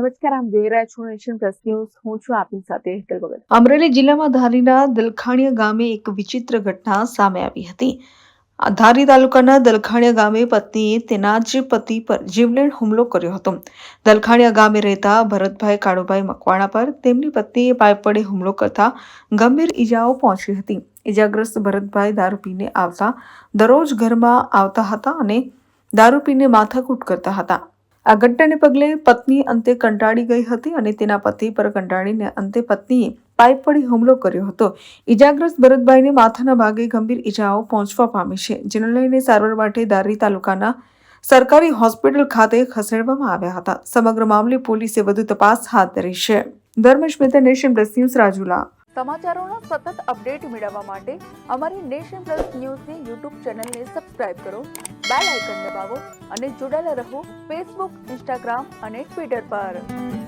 નમસ્કાર, આમ જોઈ રહ્યા છો નેશન પ્લસ ન્યૂઝ. હું છું આપની સાથે હેતલ ભગત. અમરેલી જિલ્લામાં ધારીના દલખાણીયા ગામે એક વિચિત્ર ઘટના સામે આવી હતી. ધારી તાલુકાના દલખાણીયા ગામે પત્નીએ તેના જ પતિ પર જીવલેણ હુમલો કર્યો હતો. દલખાણીયા ગામે રહેતા ભરતભાઈ કાળુભાઈ મકવાણા પર તેમની પત્નીએ પાઇપ વડે હુમલો કરતા ગંભીર ઈજાઓ પહોંચી હતી. ઈજાગ્રસ્ત ભરતભાઈ દારૂ પીને આવતા દરરોજ ઘરમાં આવતા હતા અને દારૂ પીને માથાકૂટ કરતા હતા. આ ઘટનાને પગલે પત્ની અંતે કંટાળી ગઈ હતી અને તેના પતિ પર કંટાળીને અંતે પત્નીએ પાઇપ વડે હુમલો કર્યો હતો. ઈજાગ્રસ્ત ભરતભાઈને માથાના ભાગે ગંભીર ઈજાઓ પહોંચવા પામી છે, જેને લઈને સારવાર માટે ધારી તાલુકાના સરકારી હોસ્પિટલ ખાતે ખસેડવામાં આવ્યા હતા. સમગ્ર મામલે પોલીસે વધુ તપાસ હાથ ધરી છે. Dharmesh Mehta, nation plus news, Rajula. સમાચારોના સતત અપડેટ મેળવવા માટે અમારી નેશન પ્લસ ન્યૂઝની યુટ્યુબ ચેનલને સબસ્ક્રાઇબ કરો, બેલ આઇકન દબાવો અને જોડાયેલા રહો ફેસબુક, ઇન્સ્ટાગ્રામ અને ટ્વિટર પર.